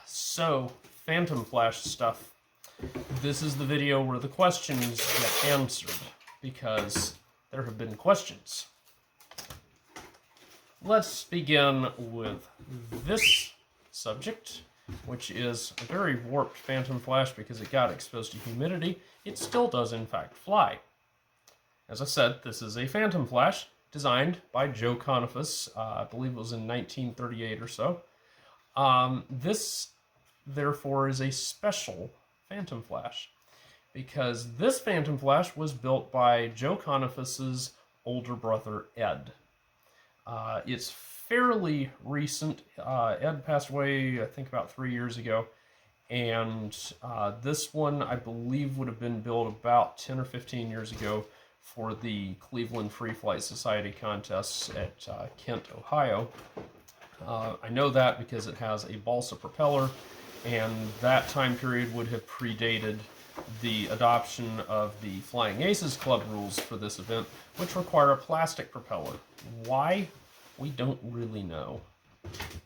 So Phantom Flash stuff. This is the video where the questions get answered, because there have been questions. Let's begin with this subject, which is a very warped Phantom Flash because it got exposed to humidity. It still does in fact fly. As I said, this is a Phantom Flash designed by Joe Conifus, I believe it was in 1938 or so. This, therefore, is a special Phantom Flash, because this Phantom Flash was built by Joe Conifus's older brother, Ed. It's fairly recent. Ed passed away, I think, about 3 years ago, and this one, I believe, would have been built about 10 or 15 years ago for the Cleveland Free Flight Society contests at Kent, Ohio. I know that because it has a balsa propeller, and that time period would have predated the adoption of the Flying Aces Club rules for this event, which require a plastic propeller. Why? We don't really know.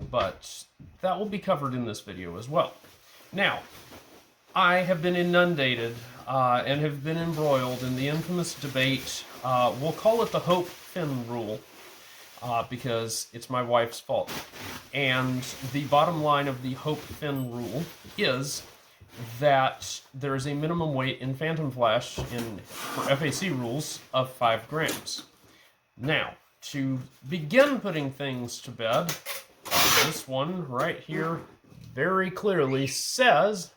But that will be covered in this video as well. Now, I have been inundated and have been embroiled in the infamous debate. We'll call it the Hope Fin rule, because it's my wife's fault. And the bottom line of the Hope Fin rule is that there is a minimum weight in Phantom Flash for FAC rules of 5 grams. Now, to begin putting things to bed, this one right here very clearly says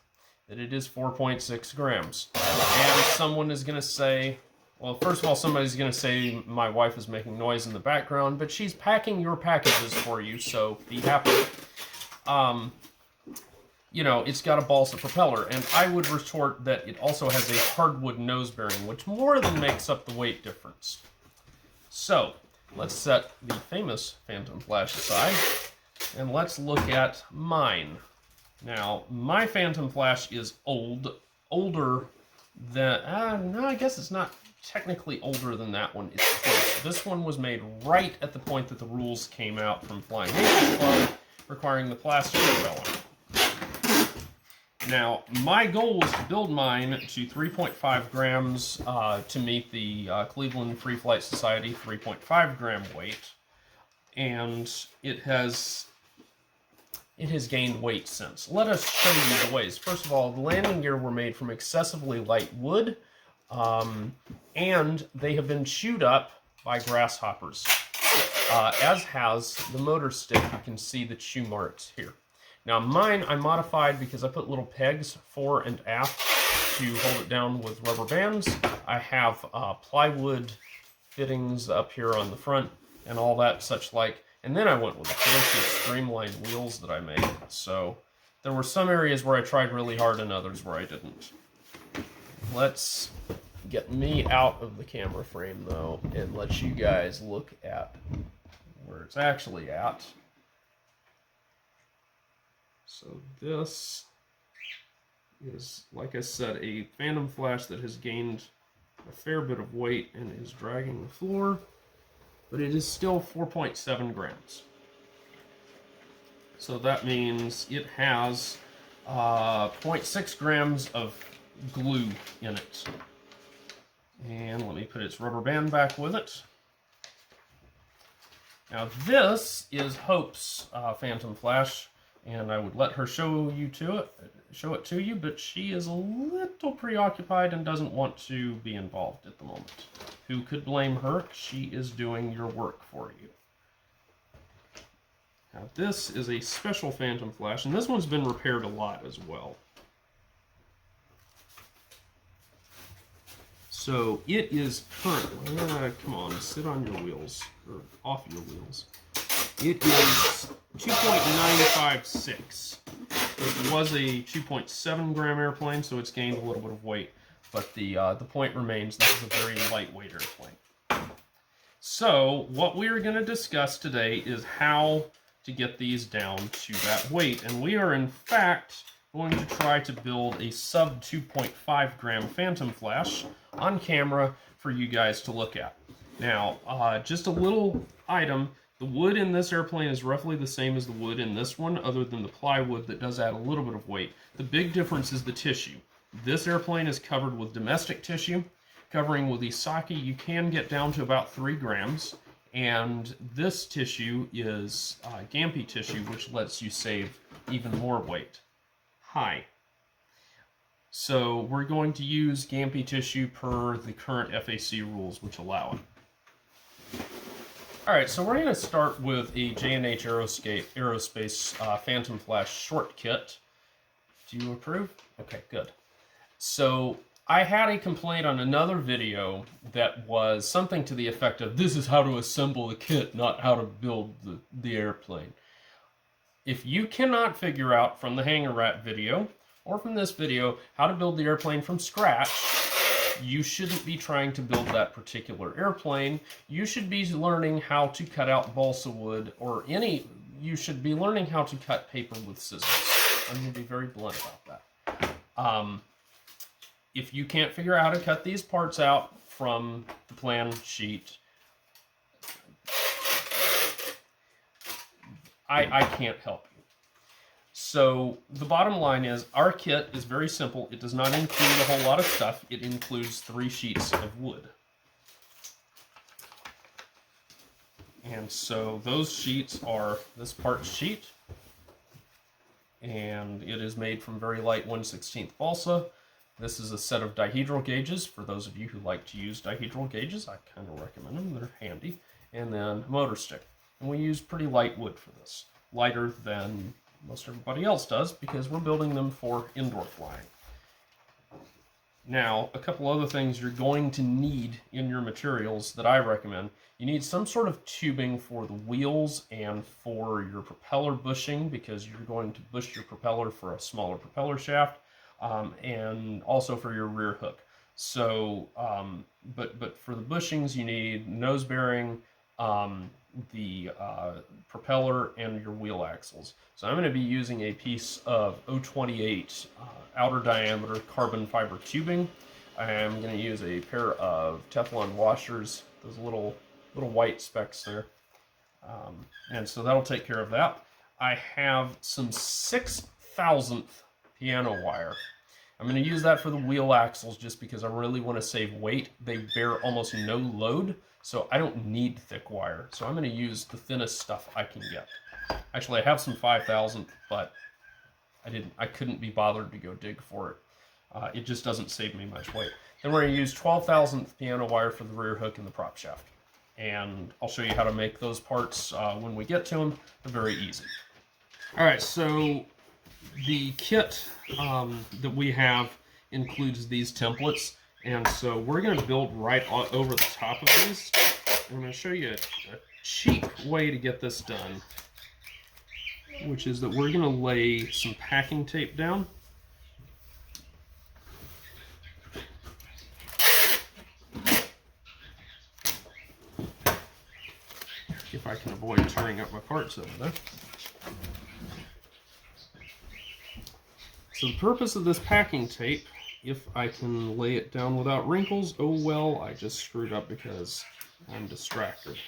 that it is 4.6 grams. And someone is going to say, well, first of all, somebody's going to say my wife is making noise in the background, but she's packing your packages for you, so be happy. You know, it's got a balsa propeller, and I would retort that it also has a hardwood nose bearing, which more than makes up the weight difference. So, let's set the famous Phantom Flash aside, and let's look at mine. Now, my Phantom Flash is older than, no, I guess it's not technically older than that one. It's close. This one was made right at the point that the rules came out from Flying Aces Club, requiring the plastic propeller. Now, my goal was to build mine to 3.5 grams to meet the Cleveland Free Flight Society 3.5 gram weight, and it has gained weight since. Let us show you the ways. First of all, the landing gear were made from excessively light wood, and they have been chewed up by grasshoppers, as has the motor stick. You can see the chew marks here. Now mine I modified because I put little pegs fore and aft to hold it down with rubber bands. I have plywood fittings up here on the front and all that such like. And then I went with the fancy streamlined wheels that I made. So there were some areas where I tried really hard and others where I didn't. Let's get me out of the camera frame though and let you guys look at where it's actually at. So this is, like I said, a Phantom Flash that has gained a fair bit of weight and is dragging the floor, but it is still 4.7 grams. So that means it has 0.6 grams of glue in it. And let me put its rubber band back with it. Now this is Hope's Phantom Flash, and I would let her show it to you, but she is a little preoccupied and doesn't want to be involved at the moment. Who could blame her? She is doing your work for you. Now this is a special Phantom Flash, and this one's been repaired a lot as well. So it is currently, come on, sit on your wheels, or off your wheels. It is 2.956. It was a 2.7 gram airplane, so it's gained a little bit of weight, but the point remains this is a very lightweight airplane. So what we are going to discuss today is how to get these down to that weight, and we are in fact going to try to build a sub 2.5 gram Phantom Flash on camera for you guys to look at. Now, just a little item. The wood in this airplane is roughly the same as the wood in this one, other than the plywood that does add a little bit of weight. The big difference is the tissue. This airplane is covered with domestic tissue. Covering with Isaki, you can get down to about 3 grams. And this tissue is Gampi tissue, which lets you save even more weight. Hi. So we're going to use Gampi tissue per the current FAC rules, which allow it. Alright, so we're going to start with a J&H Aerospace Phantom Flash short kit. Do you approve? Okay, good. So I had a complaint on another video that was something to the effect of, this is how to assemble the kit, not how to build the airplane. If you cannot figure out from the Hanger Rat video, or from this video, how to build the airplane from scratch, you shouldn't be trying to build that particular airplane. You should be learning how to cut out balsa wood, or you should be learning how to cut paper with scissors. I'm going to be very blunt about that. If you can't figure out how to cut these parts out from the plan sheet, I can't help you. So the bottom line is, our kit is very simple. It does not include a whole lot of stuff. It includes 3 sheets of wood. And so those sheets are this part sheet, and it is made from very light 1/16 balsa. This is a set of dihedral gauges. For those of you who like to use dihedral gauges, I kind of recommend them. They're handy. And then a motor stick. And we use pretty light wood for this. Lighter than most everybody else does, because we're building them for indoor flying. Now, a couple other things you're going to need in your materials that I recommend. You need some sort of tubing for the wheels and for your propeller bushing, because you're going to bush your propeller for a smaller propeller shaft, and also for your rear hook. So, but for the bushings, you need nose bearing, the propeller, and your wheel axles. So I'm going to be using a piece of 028 outer diameter carbon fiber tubing. I'm going to use a pair of Teflon washers, those little white specks there. And so that'll take care of that. I have some 6,000th piano wire. I'm going to use that for the wheel axles just because I really want to save weight. They bear almost no load, so I don't need thick wire. So I'm going to use the thinnest stuff I can get. Actually, I have some 5,000th, but I couldn't be bothered to go dig for it. It just doesn't save me much weight. Then we're going to use 12,000th piano wire for the rear hook and the prop shaft. And I'll show you how to make those parts when we get to them. They're very easy. All right, so the kit that we have includes these templates, and so we're going to build right over the top of these. I'm going to show you a cheap way to get this done, which is that we're going to lay some packing tape down. If I can avoid tearing up my parts over there. So the purpose of this packing tape, if I can lay it down without wrinkles, oh well, I just screwed up because I'm distracted.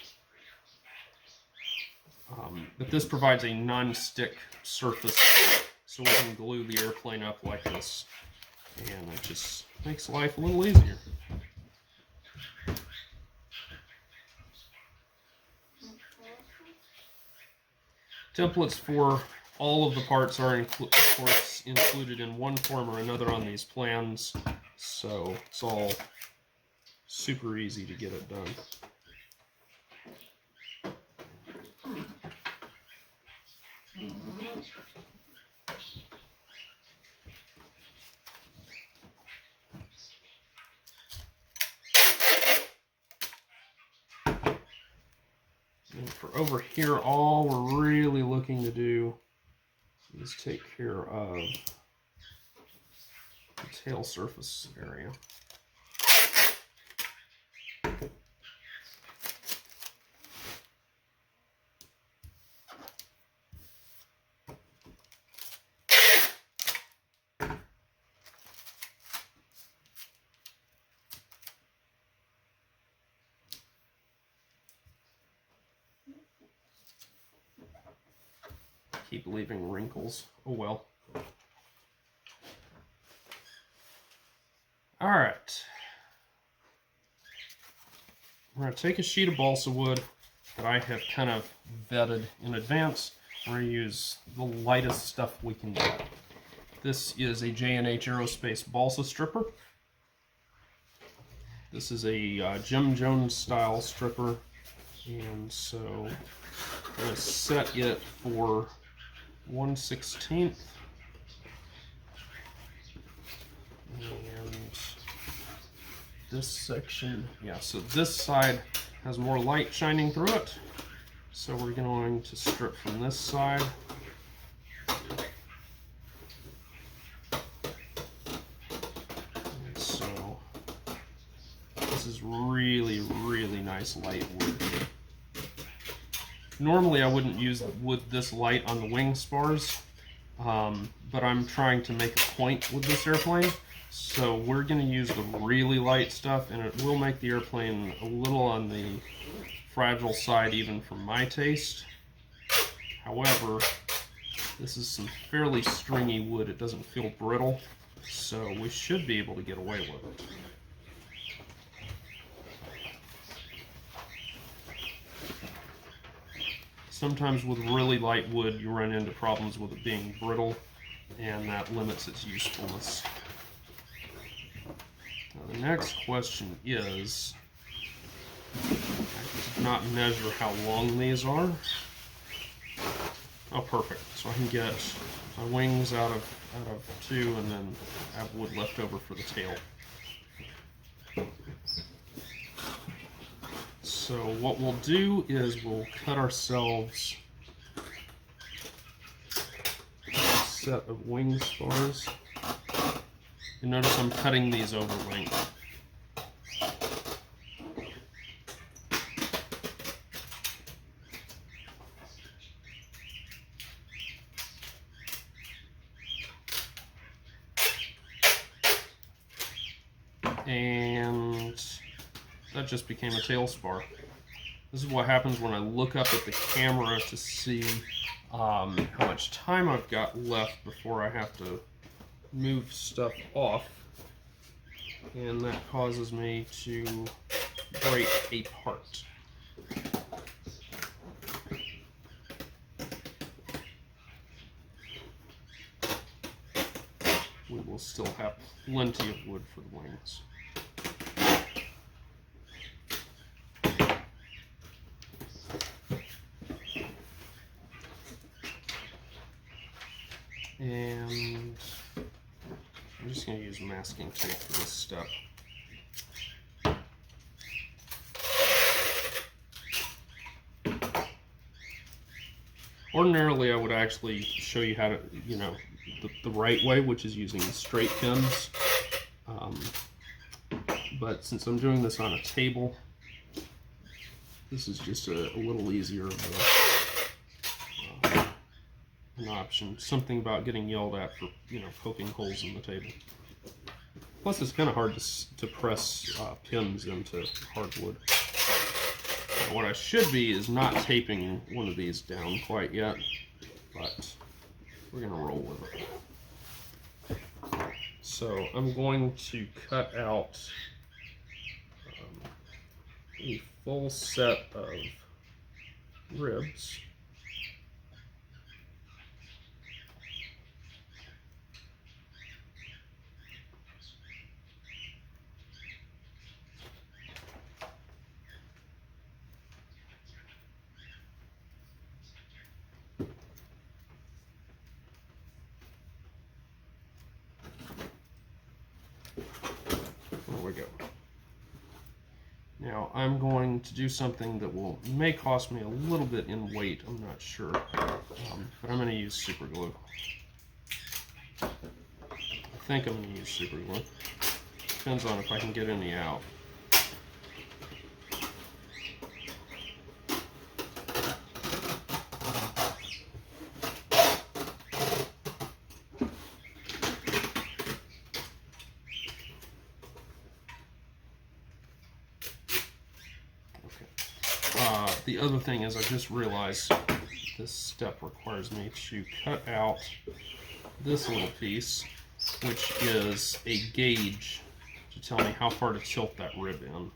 But this provides a non-stick surface so we can glue the airplane up like this. And it just makes life a little easier. Templates for all of the parts are, of course, included in one form or another on these plans, so it's all super easy to get it done. And for over here, all we're really looking to do is take care of the tail surface area. keep leaving wrinkles. Oh well. All right. We're going to take a sheet of balsa wood that I have kind of vetted in advance. We're going to use the lightest stuff we can get. This is a J&H Aerospace balsa stripper. This is a Jim Jones style stripper, and so I'm going to set it for 1/16. And this section, yeah, so this side has more light shining through it. So we're going to strip from this side. And so this is really, really nice light wood. Normally I wouldn't use wood this light on the wing spars, but I'm trying to make a point with this airplane. So we're going to use the really light stuff, and it will make the airplane a little on the fragile side even for my taste. However, this is some fairly stringy wood. It doesn't feel brittle, so we should be able to get away with it. Sometimes with really light wood you run into problems with it being brittle, and that limits its usefulness. Now, the next question is, I did not measure how long these are. Oh, perfect. So I can get my wings out of 2 and then have wood left over for the tail. So what we'll do is we'll cut ourselves a set of wing spars. You notice I'm cutting these over length. And that just became a tail spar. This is what happens when I look up at the camera to see how much time I've got left before I have to move stuff off, and that causes me to break a part. We will still have plenty of wood for the wings. And I'm just going to use masking tape for this step. Ordinarily, I would actually show you how to, the right way, which is using straight pins. But since I'm doing this on a table, this is just a little easier of an option. Something about getting yelled at for, poking holes in the table. Plus, it's kind of hard to press pins into hardwood. Now, what I should be is not taping one of these down quite yet, but we're going to roll with it. So I'm going to cut out a full set of ribs. There we go. Now I'm going to do something that may cost me a little bit in weight, I'm not sure, but I'm going to use super glue. I think I'm going to use super glue. Depends on if I can get any out. the other thing is I just realized this step requires me to cut out this little piece, which is a gauge to tell me how far to tilt that rib in.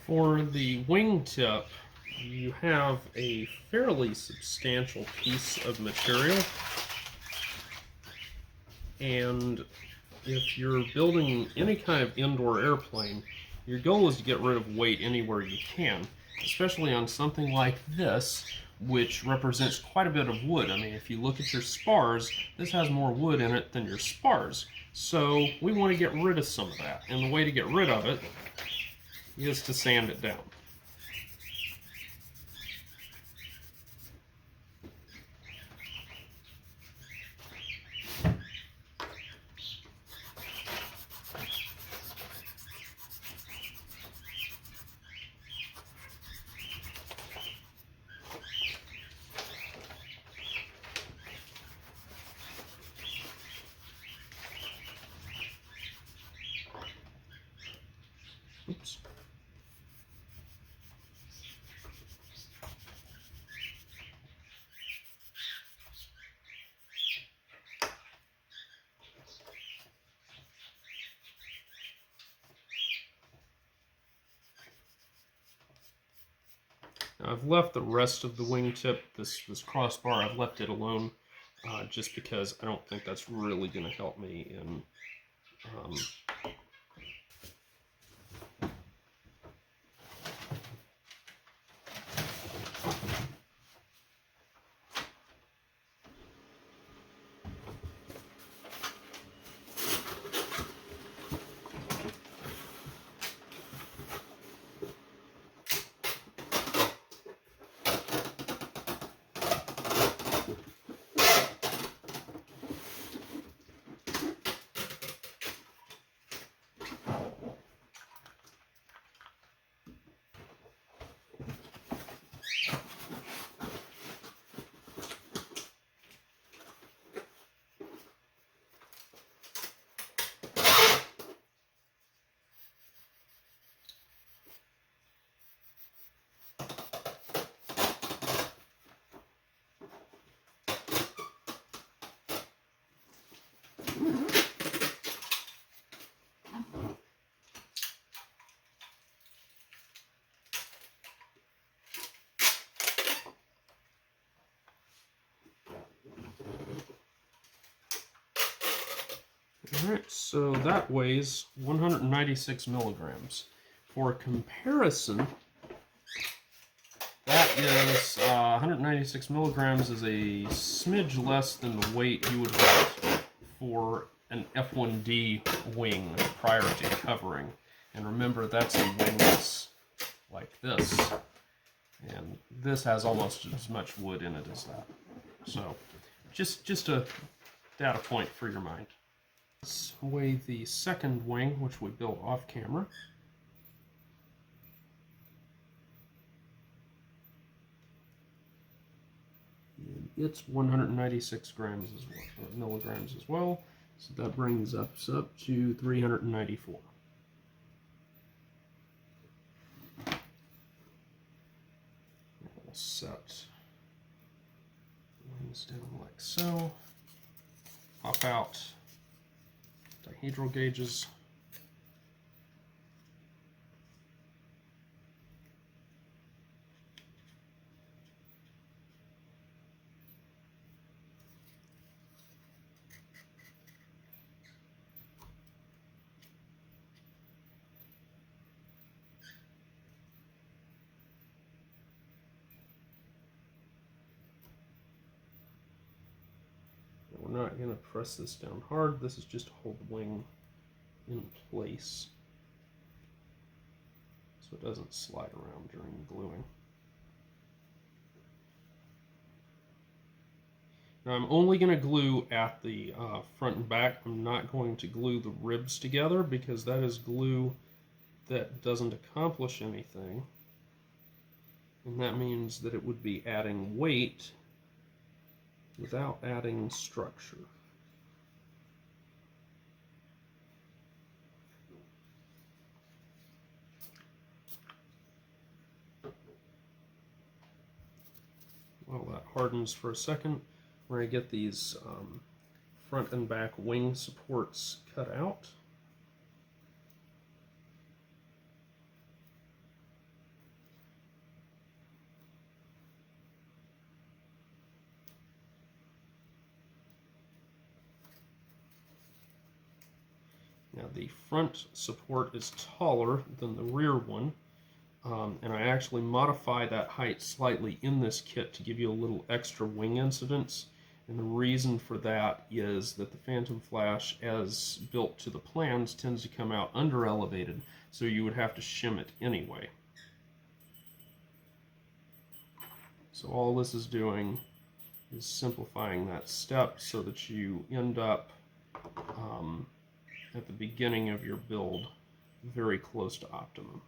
For the wingtip, you have a fairly substantial piece of material, and if you're building any kind of indoor airplane, your goal is to get rid of weight anywhere you can, especially on something like this, which represents quite a bit of wood. I mean, if you look at your spars, this has more wood in it than your spars. So we want to get rid of some of that, and the way to get rid of it is to sand it down. Oops. Now I've left the rest of the wingtip, this crossbar, I've left it alone just because I don't think that's really going to help me in Alright, so that weighs 196 milligrams. For comparison, that is 196 milligrams is a smidge less than the weight you would want for an F1D wing prior to covering. And remember, that's a wing that's like this. And this has almost as much wood in it as that. So, just a data point for your mind. Let's weigh the second wing, which we built off camera. And it's 196 grams as well, or milligrams as well. So that brings us up to 394. We'll set wings down like so. Pop out dihedral gauges. We're not going to press this down hard. This is just to hold the wing in place so it doesn't slide around during gluing. Now I'm only going to glue at the front and back. I'm not going to glue the ribs together because that is glue that doesn't accomplish anything. And that means that it would be adding weight without adding structure. While that hardens for a second, we're going to get these front and back wing supports cut out. Now the front support is taller than the rear one, and I actually modify that height slightly in this kit to give you a little extra wing incidence. And the reason for that is that the Phantom Flash, as built to the plans, tends to come out under elevated, so you would have to shim it anyway. So all this is doing is simplifying that step so that you end up at the beginning of your build very close to optimum.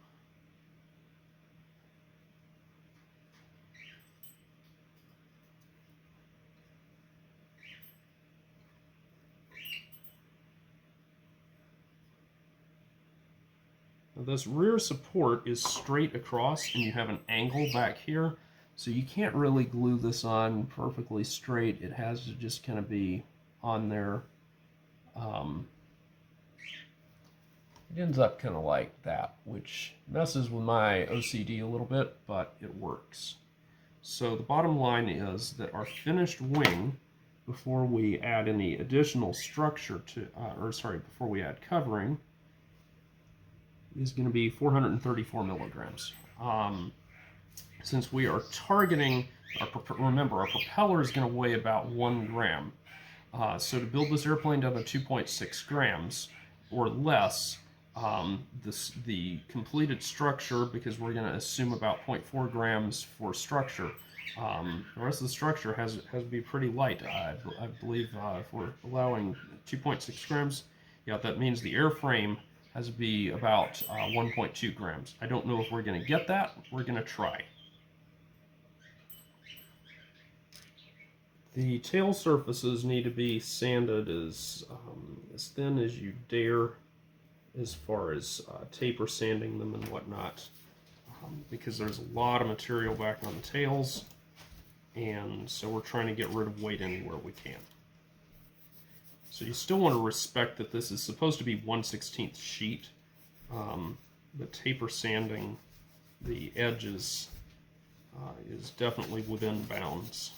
Now this rear support is straight across and you have an angle back here, so you can't really glue this on perfectly straight. It has to just kind of be on there. It ends up kind of like that, which messes with my OCD a little bit, but it works. So the bottom line is that our finished wing, before we add any additional structure to, before we add covering, is going to be 434 milligrams. Since we are targeting, remember our propeller is going to weigh about 1 gram. So to build this airplane down to 2.6 grams or less, the completed structure, because we're going to assume about 0.4 grams for structure, the rest of the structure has to be pretty light. I believe if we're allowing 2.6 grams, yeah, that means the airframe has to be about 1.2 grams. I don't know if we're going to get that. We're going to try. The tail surfaces need to be sanded as thin as you dare, as far as taper sanding them and whatnot, because there's a lot of material back on the tails, and so we're trying to get rid of weight anywhere we can. So you still want to respect that this is supposed to be 1/16 sheet, but taper sanding the edges is definitely within bounds.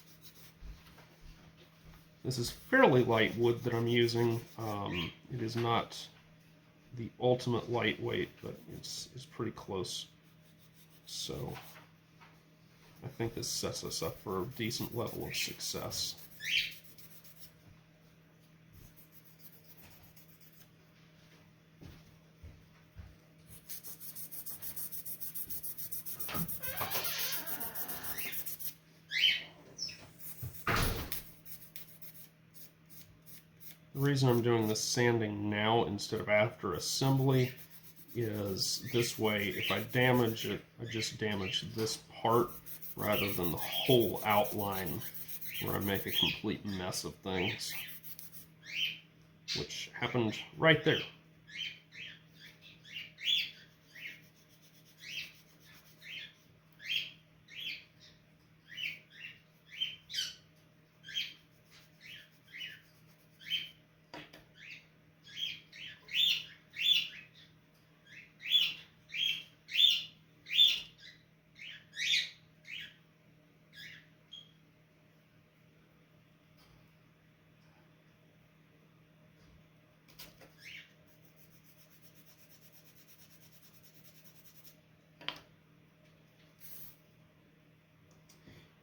This is fairly light wood that I'm using. It is not the ultimate lightweight, but it's pretty close. So I think this sets us up for a decent level of success. The reason I'm doing this sanding now instead of after assembly is this way, if I damage it, I just damage this part rather than the whole outline where I make a complete mess of things, which happened right there.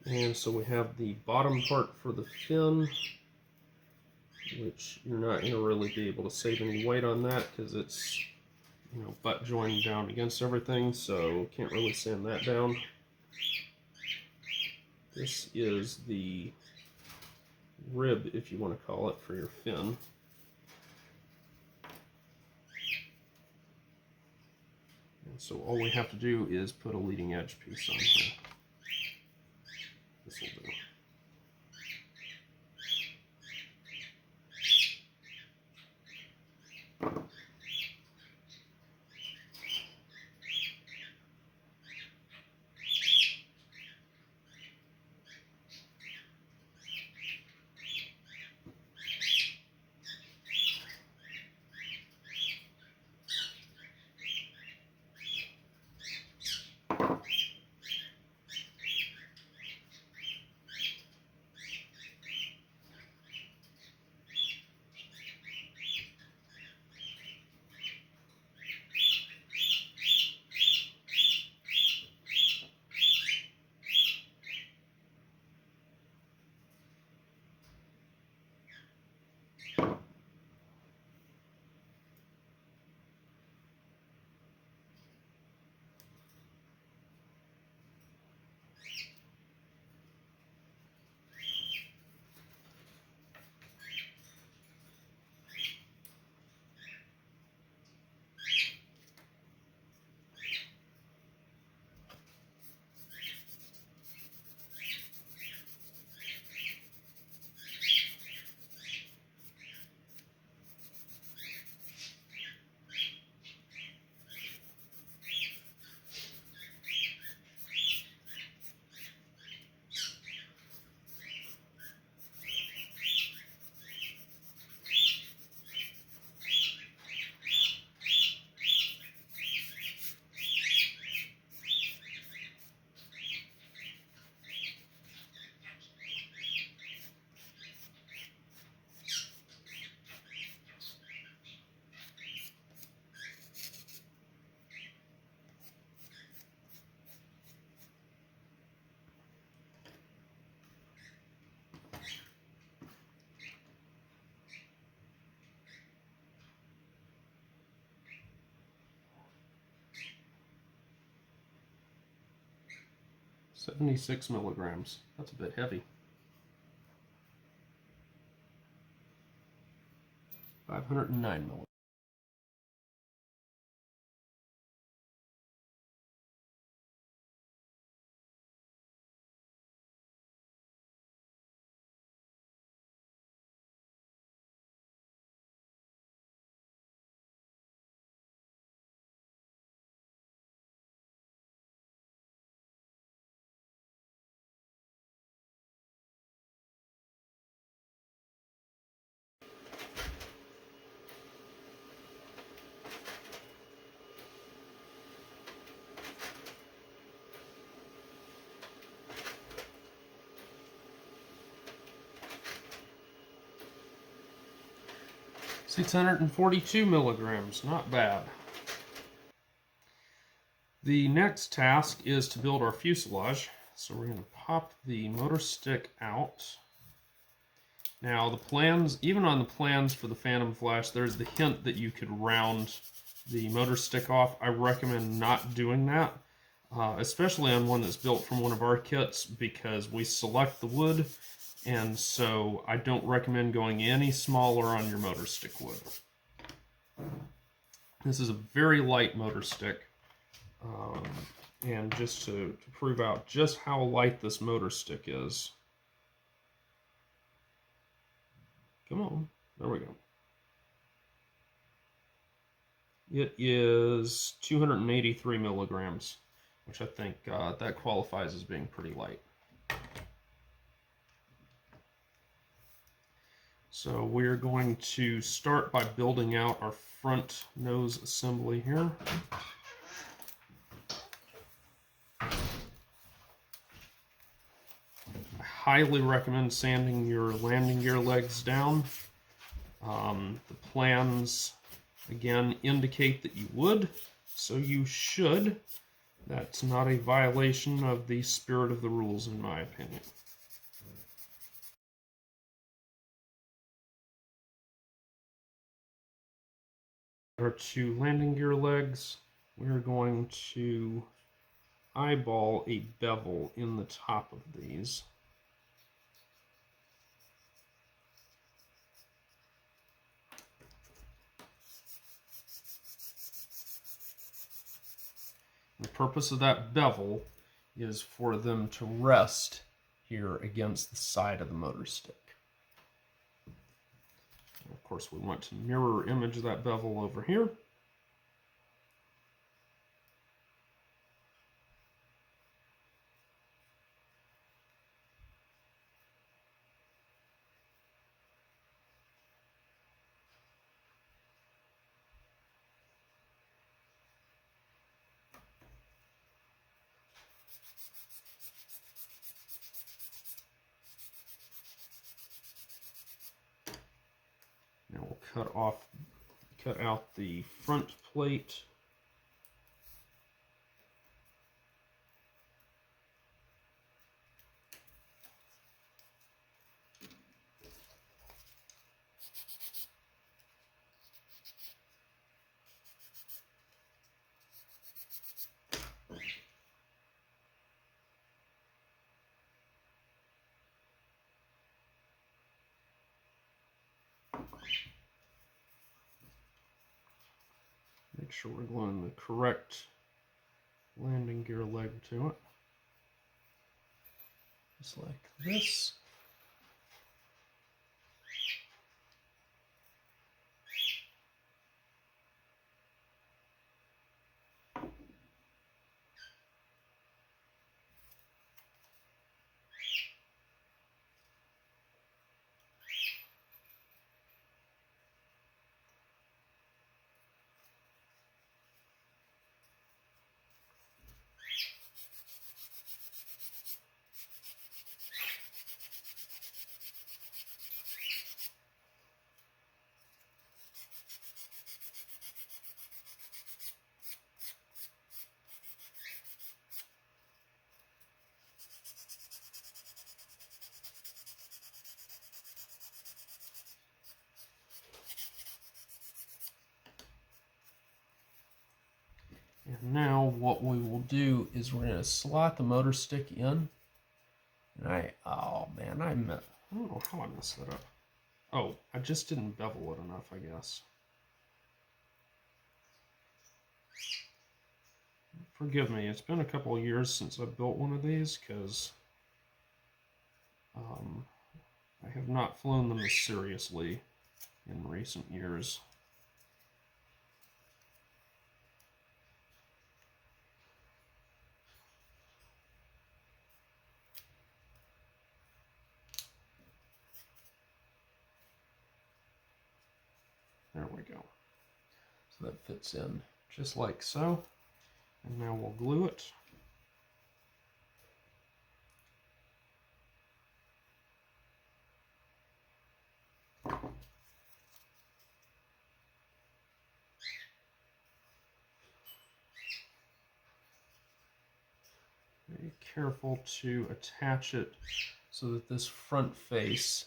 And so we have the bottom part for the fin, which you're not going to really be able to save any weight on that because it's, you know, butt joined down against everything, so can't really sand that down. This is the rib, if you want to call it, for your fin. And so all we have to do is put a leading edge piece on here. This will do. $76 milligrams. That's a bit heavy. 509 milligrams. $642 milligrams, not bad. The next task is to build our fuselage. So we're going to pop the motor stick out. Now the plans, even on the plans for the Phantom Flash, there's the hint that you could round the motor stick off. I recommend not doing that, especially on one that's built from one of our kits, because we select the wood and so I don't recommend going any smaller on your motor stick wood. This is a very light motor stick, and just to prove out just how light this motor stick is, come on, there we go. It is 283 milligrams, which I think that qualifies as being pretty light. So we're going to start by building out our front nose assembly here. I highly recommend sanding your landing gear legs down. The plans, again, indicate that you would, so you should. That's not a violation of the spirit of the rules, in my opinion. Our two landing gear legs, we're going to eyeball a bevel in the top of these. The purpose of that bevel is for them to rest here against the side of the motor stick. Of course, we want to mirror image that bevel over here. Now we'll cut out the front plate. Make sure we're gluing the correct landing gear leg to it. Just like this. And now what we will do is we're going to slot the motor stick in. And oh man, I don't know how I messed that up. Oh, I just didn't bevel it enough, I guess. Forgive me, it's been a couple of years since I built one of these, because I have not flown them as seriously in recent years. There we go. So that fits in just like so. And now we'll glue it. Be careful to attach it so that this front face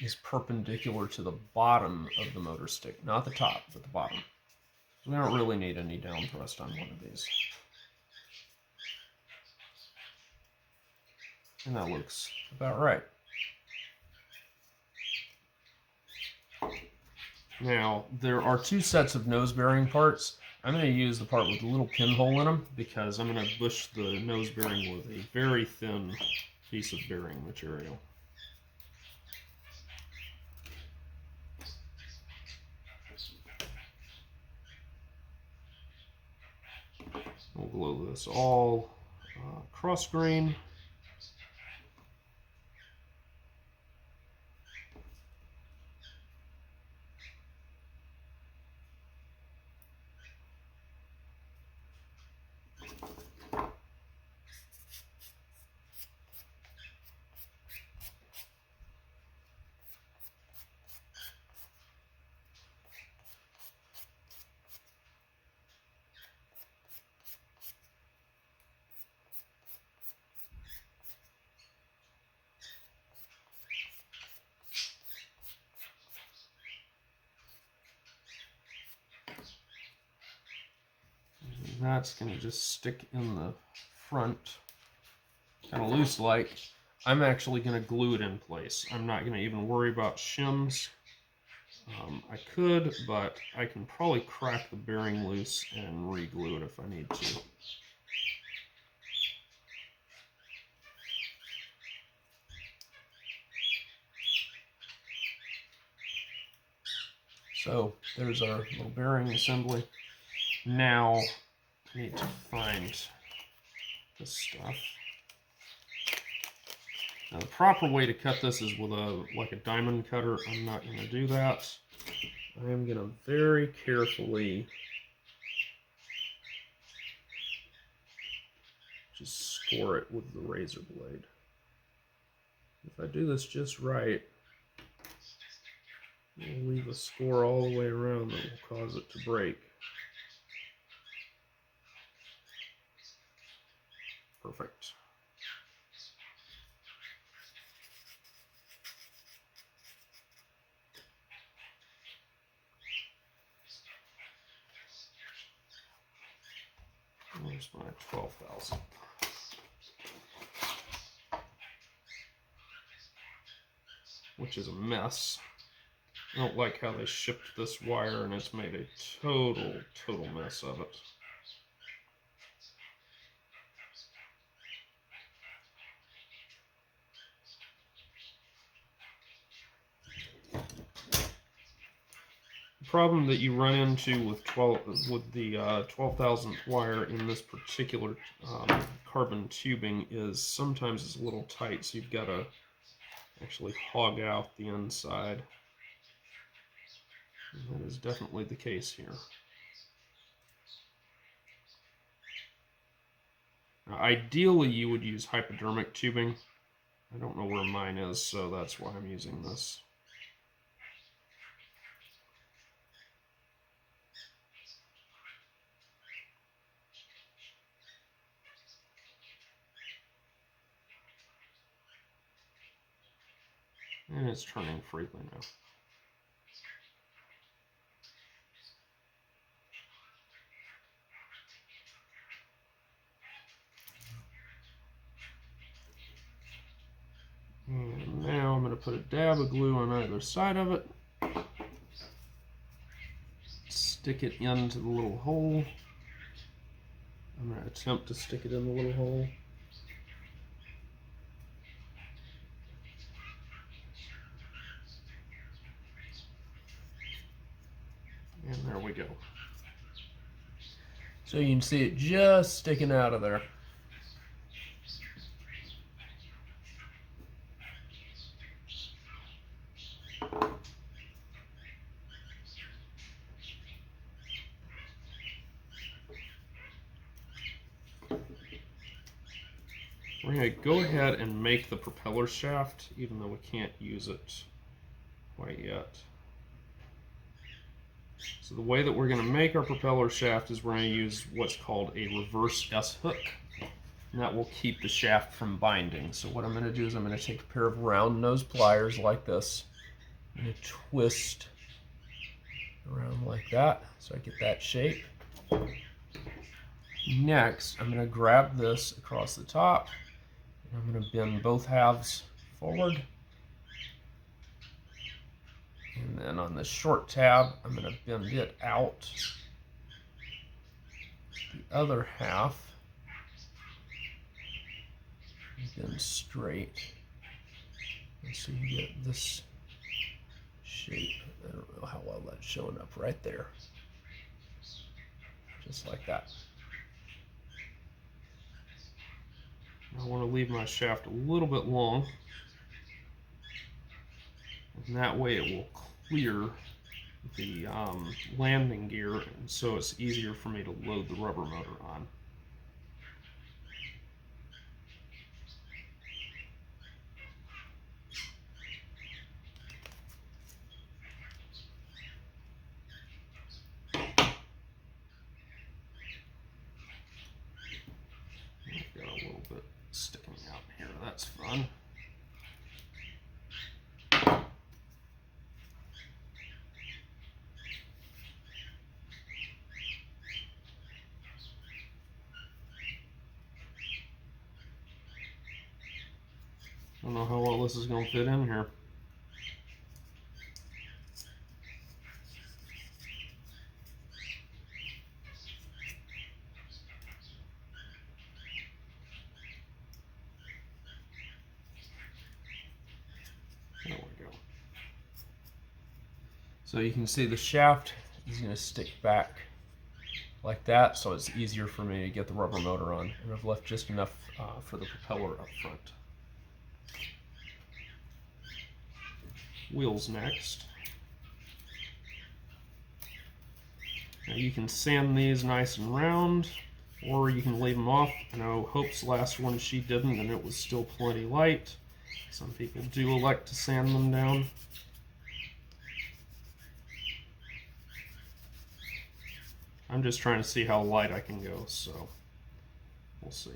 is perpendicular to the bottom of the motor stick, not the top, but the bottom. We don't really need any down thrust on one of these. And that looks about right. Now, there are two sets of nose bearing parts. I'm going to use the part with the little pinhole in them because I'm going to bush the nose bearing with a very thin piece of bearing material. We'll glue this all cross grain. That's going to just stick in the front, kind of loose like. I'm actually going to glue it in place. I'm not going to even worry about shims. I could, but I can probably crack the bearing loose and re-glue it if I need to. So there's our little bearing assembly. Now I need to find this stuff. Now the proper way to cut this is with like a diamond cutter. I'm not going to do that. I am going to very carefully just score it with the razor blade. If I do this just right, I'll leave a score all the way around that will cause it to break. Perfect. There's my 12,000. Which is a mess. I don't like how they shipped this wire and it's made a total mess of it. The problem that you run into with the 12,000th wire in this particular carbon tubing is sometimes it's a little tight, so you've got to actually hog out the inside. And that is definitely the case here. Now, ideally, you would use hypodermic tubing. I don't know where mine is, so that's why I'm using this. And it's turning freely now. And now I'm going to put a dab of glue on either side of it. Stick it into the little hole. I'm going to attempt to stick it in the little hole. And there we go. So you can see it just sticking out of there. We're going to go ahead and make the propeller shaft, even though we can't use it quite yet. So the way that we're going to make our propeller shaft is we're going to use what's called a reverse S-hook. And that will keep the shaft from binding. So what I'm going to do is I'm going to take a pair of round nose pliers like this. I'm going to twist around like that so I get that shape. Next, I'm going to grab this across the top. And I'm going to bend both halves forward. And then on the short tab, I'm going to bend it out the other half, bend straight, and so you get this shape. I don't know how well that's showing up right there. Just like that. I want to leave my shaft a little bit long, and that way it will clear the landing gear, and so it's easier for me to load the rubber motor on. I've got a little bit sticking out here, that's fun. I don't know how well this is going to fit in here. There we go. So you can see the shaft is going to stick back like that, so it's easier for me to get the rubber motor on. And I've left just enough for the propeller up front. Wheels next. Now you can sand these nice and round, or you can leave them off. I know Hope's last one, she didn't, and it was still plenty light. Some people do elect to sand them down. I'm just trying to see how light I can go, so we'll see.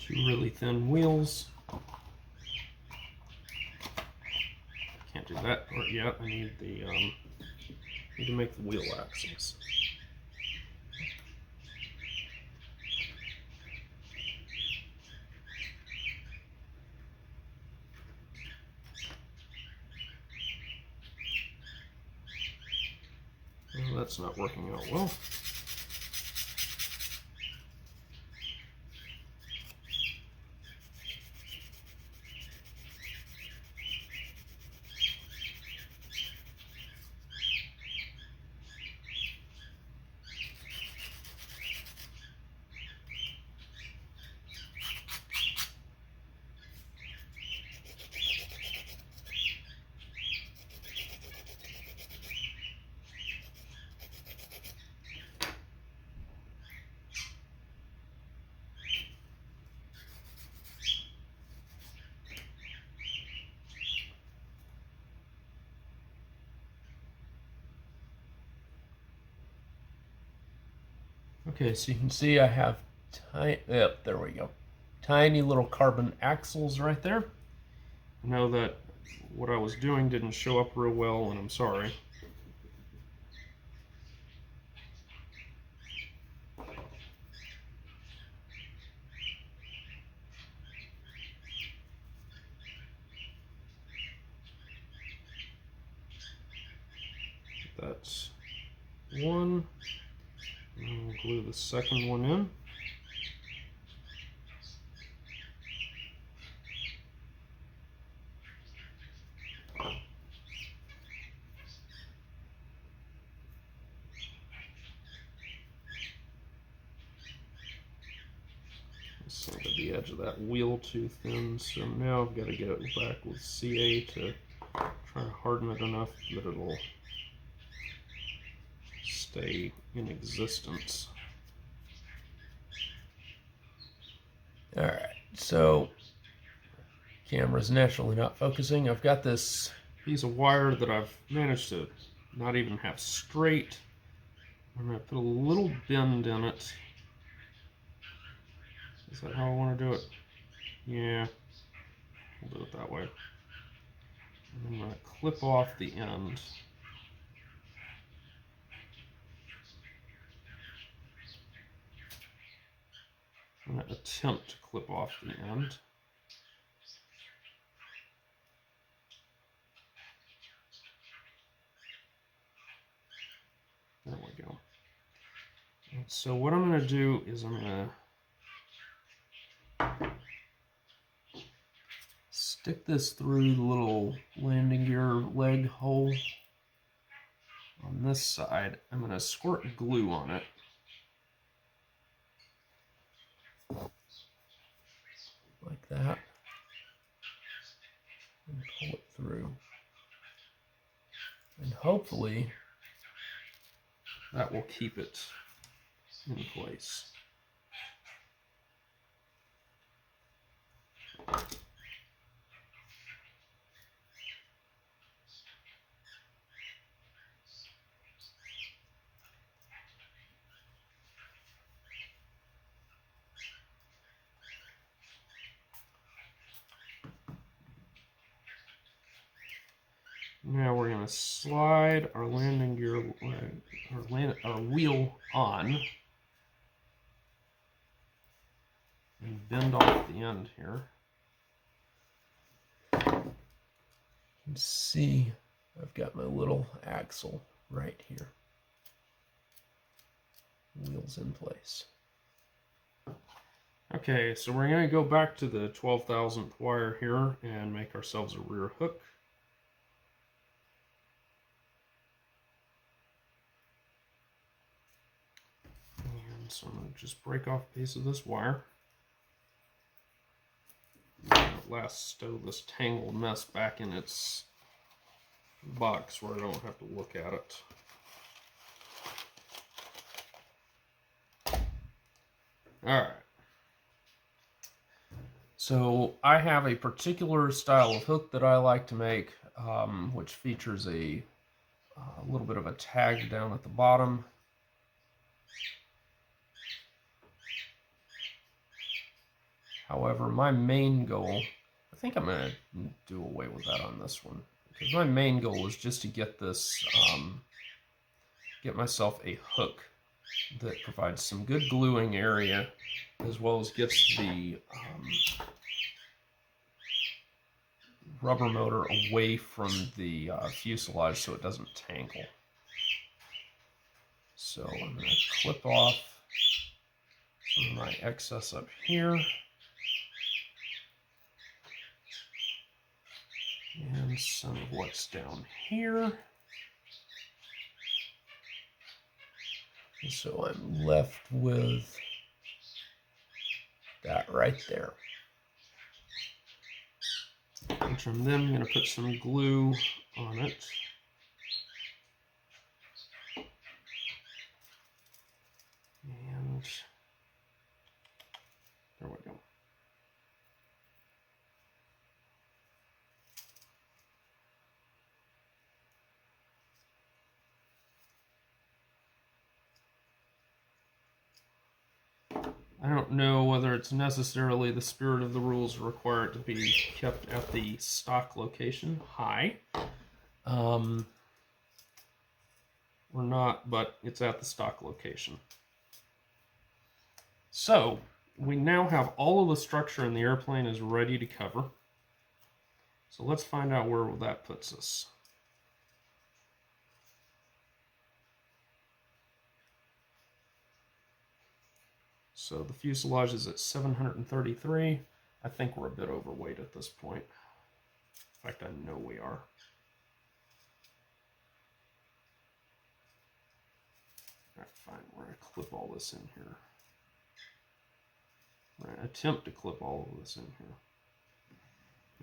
Two really thin wheels. Can't do that part yet. I need the need to make the wheel axles. Well, that's not working out well. Okay, so you can see I have there we go. Tiny little carbon axles right there. I know that what I was doing didn't show up real well, and I'm sorry. That's one. We'll glue the second one in. Sanded the edge of that wheel too thin, so now I've got to go back with CA to try to harden it enough that it'll stay in existence. Alright, so camera's naturally not focusing. I've got this piece of wire that I've managed to not even have straight. I'm going to put a little bend in it. Is that how I want to do it? Yeah, we'll do it that way. And I'm going to clip off the end. I'm going to attempt to clip off the end. There we go. And so what I'm going to do is I'm going to stick this through the little landing gear leg hole on this side. I'm going to squirt glue on it. Like that. And pull it through. And hopefully that will keep it in place. Now we're going to slide our landing gear, our wheel on, and bend off the end here. You can see I've got my little axle right here. Wheel's in place. Okay, so we're going to go back to the 12,000th wire here and make ourselves a rear hook. So I'm going to just break off a piece of this wire. At last stow this tangled mess back in its box where I don't have to look at it. Alright. So I have a particular style of hook that I like to make, which features a little bit of a tag down at the bottom. However, my main goal, I think I'm going to do away with that on this one, because my main goal is just to get this, get myself a hook that provides some good gluing area, as well as gets the rubber motor away from the fuselage so it doesn't tangle. So I'm going to clip off some of my excess up here. And some of what's down here. And so I'm left with that right there. Which I'm then going to put some glue on it. And there we go. I don't know whether it's necessarily the spirit of the rules require it to be kept at the stock location high. Or not, but it's at the stock location. So, we now have all of the structure in the airplane is ready to cover. So let's find out where that puts us. So the fuselage is at 733. I think we're a bit overweight at this point. In fact, I know we are. All right, fine. We're going to clip all this in here. We're going to attempt to clip all of this in here.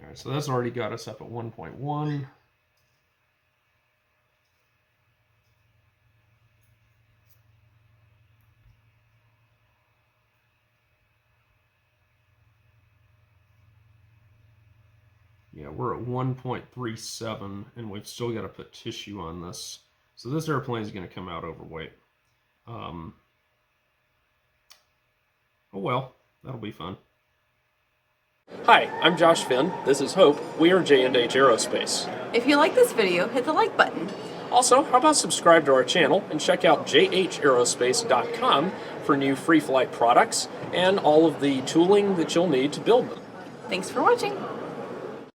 All right, so that's already got us up at 1.1. Yeah, we're at 1.37, and we've still got to put tissue on this. So this airplane is going to come out overweight. Oh well, that'll be fun. Hi, I'm Josh Finn. This is Hope. We are J&H Aerospace. If you like this video, hit the like button. Also, how about subscribe to our channel and check out jhaerospace.com for new free flight products and all of the tooling that you'll need to build them. Thanks for watching.